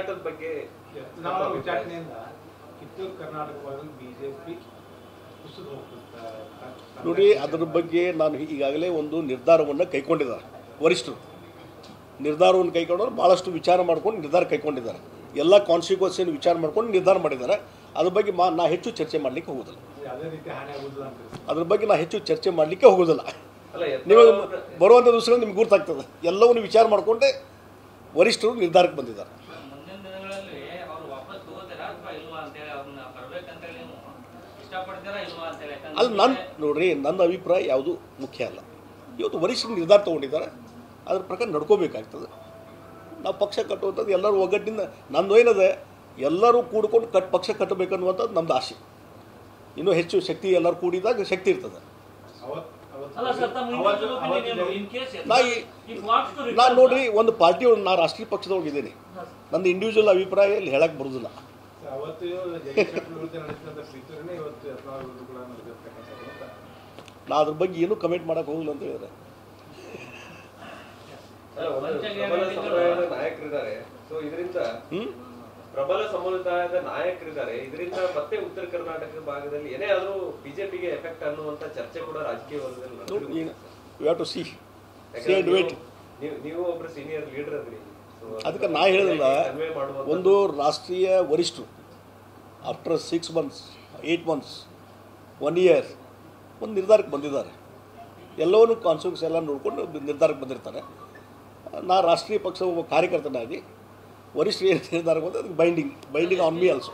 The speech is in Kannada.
ಹೋರಾಟದ ಬಗ್ಗೆ ನಾವು ವಿಚಾರಣೆಯಿಂದ ಕಿತ್ತೂರು ಕರ್ನಾಟಕವಾಗಿ ಬಿಜೆಪಿ ನೋಡಿ, ಅದರ ಬಗ್ಗೆ ನಾನು ಈಗಾಗಲೇ ಒಂದು ನಿರ್ಧಾರವನ್ನು ಕೈಗೊಂಡಿದ್ದಾರೆ. ವರಿಷ್ಠರು ನಿರ್ಧಾರವನ್ನು ಕೈಗೊಂಡವರು ಭಾಳಷ್ಟು ವಿಚಾರ ಮಾಡ್ಕೊಂಡು ನಿರ್ಧಾರ ಕೈಗೊಂಡಿದ್ದಾರೆ. ಎಲ್ಲ ಕಾನ್ಸಿಕ್ವೆನ್ಸಿಯನ್ನು ವಿಚಾರ ಮಾಡ್ಕೊಂಡು ನಿರ್ಧಾರ ಮಾಡಿದ್ದಾರೆ. ಅದ್ರ ಬಗ್ಗೆ ನಾ ಹೆಚ್ಚು ಚರ್ಚೆ ಮಾಡಲಿಕ್ಕೆ ಹೋಗೋದಿಲ್ಲ. ಅದ್ರ ಬಗ್ಗೆ ನಾ ಹೆಚ್ಚು ಚರ್ಚೆ ಮಾಡಲಿಕ್ಕೆ ಹೋಗೋದಿಲ್ಲ. ನೀವು ಬರುವಂಥ ದಿವಸಗಳು ನಿಮ್ಗೆ ಗುರ್ತಾಗ್ತದೆ. ಎಲ್ಲವನ್ನು ವಿಚಾರ ಮಾಡಿಕೊಂಡೆ ವರಿಷ್ಠರು ನಿರ್ಧಾರಕ್ಕೆ ಬಂದಿದ್ದಾರೆ. ಅಲ್ಲಿ ನೋಡ್ರಿ, ನನ್ನ ಅಭಿಪ್ರಾಯ ಯಾವುದು ಮುಖ್ಯ ಅಲ್ಲ. ಇವತ್ತು ವರಿಷ್ಠರು ನಿರ್ಧಾರ ತೊಗೊಂಡಿದ್ದಾರೆ, ಅದ್ರ ಪ್ರಕಾರ ನಡ್ಕೋಬೇಕಾಗ್ತದೆ. ನಾವು ಪಕ್ಷ ಕಟ್ಟುವಂಥದ್ದು ಎಲ್ಲರೂ ಒಗ್ಗಟ್ಟಿನಿಂದ, ನಂದು ಏನದೆ ಎಲ್ಲರೂ ಕೂಡ್ಕೊಂಡು ಪಕ್ಷ ಕಟ್ಟಬೇಕನ್ನುವಂಥದ್ದು ನಮ್ಮದು ಆಸೆ. ಇನ್ನೂ ಹೆಚ್ಚು ಶಕ್ತಿ ಎಲ್ಲರೂ ಕೂಡಿದಾಗ ಶಕ್ತಿ ಇರ್ತದೆ. ನಾನು ನೋಡ್ರಿ, ಒಂದು ಪಾರ್ಟಿ ನಾ ರಾಷ್ಟ್ರೀಯ ಪಕ್ಷದೊಳಗಿದ್ದೀನಿ. ನಂದು ಇಂಡಿವಿಜುವಲ್ ಅಭಿಪ್ರಾಯ ಇಲ್ಲಿ ಹೇಳಕ್ಕೆ ಬರೋದಿಲ್ಲ. ನಾ ಅದ್ರ ಬಗ್ಗೆ ಏನೂ ಕಮೆಂಟ್ ಮಾಡಕ್ಕೆ ಹೋಗಿಲ್ಲ ಅಂತ ಹೇಳಿದ್ರೆ. ನಾಯಕರಿದ್ದಾರೆ, ಸೊ ಇದರಿಂದ ಪ್ರಬಲ ಸಮುದಾಯದ ನಾಯಕರಿದ್ದಾರೆ. ಇದರಿಂದ ಮತ್ತೆ ಉತ್ತರ ಕರ್ನಾಟಕ ಭಾಗದಲ್ಲಿ ಏನೇ ಆದ್ರೂ ಬಿಜೆಪಿಗೆ ಎಫೆಕ್ಟ್ ಅನ್ನುವಂತ ಚರ್ಚೆ ಕೂಡ ರಾಜಕೀಯ ವಲಯದಲ್ಲಿ. ನೀವು ಒಬ್ರು ಸೀನಿಯರ್ ಲೀಡರ್ ಅದ್ರಿ. ಅದಕ್ಕೆ ನಾ ಹೇಳಿಲ್ಲ, ಒಂದು ರಾಷ್ಟ್ರೀಯ ವರಿಷ್ಠರು ಆಫ್ಟರ್ 6 months 8 months 1 year ಒಂದು ನಿರ್ಧಾರಕ್ಕೆ ಬಂದಿದ್ದಾರೆ. ಎಲ್ಲವನ್ನೂ ಕಾನ್ಸಿಕ್ವೆನ್ಸ್ ಎಲ್ಲ ನೋಡಿಕೊಂಡು ನಿರ್ಧಾರಕ್ಕೆ ಬಂದಿರ್ತಾರೆ. ನಾ ರಾಷ್ಟ್ರೀಯ ಪಕ್ಷ ಒಬ್ಬ ಕಾರ್ಯಕರ್ತನಾಗಿ ವರಿಷ್ಠರು ಏನು ನಿರ್ಧಾರಕ್ಕೆ ಬಂದರೆ ಅದಕ್ಕೆ ಬೈಂಡಿಂಗ್ ಆನ್ ಮೀ ಆಲ್ಸೋ.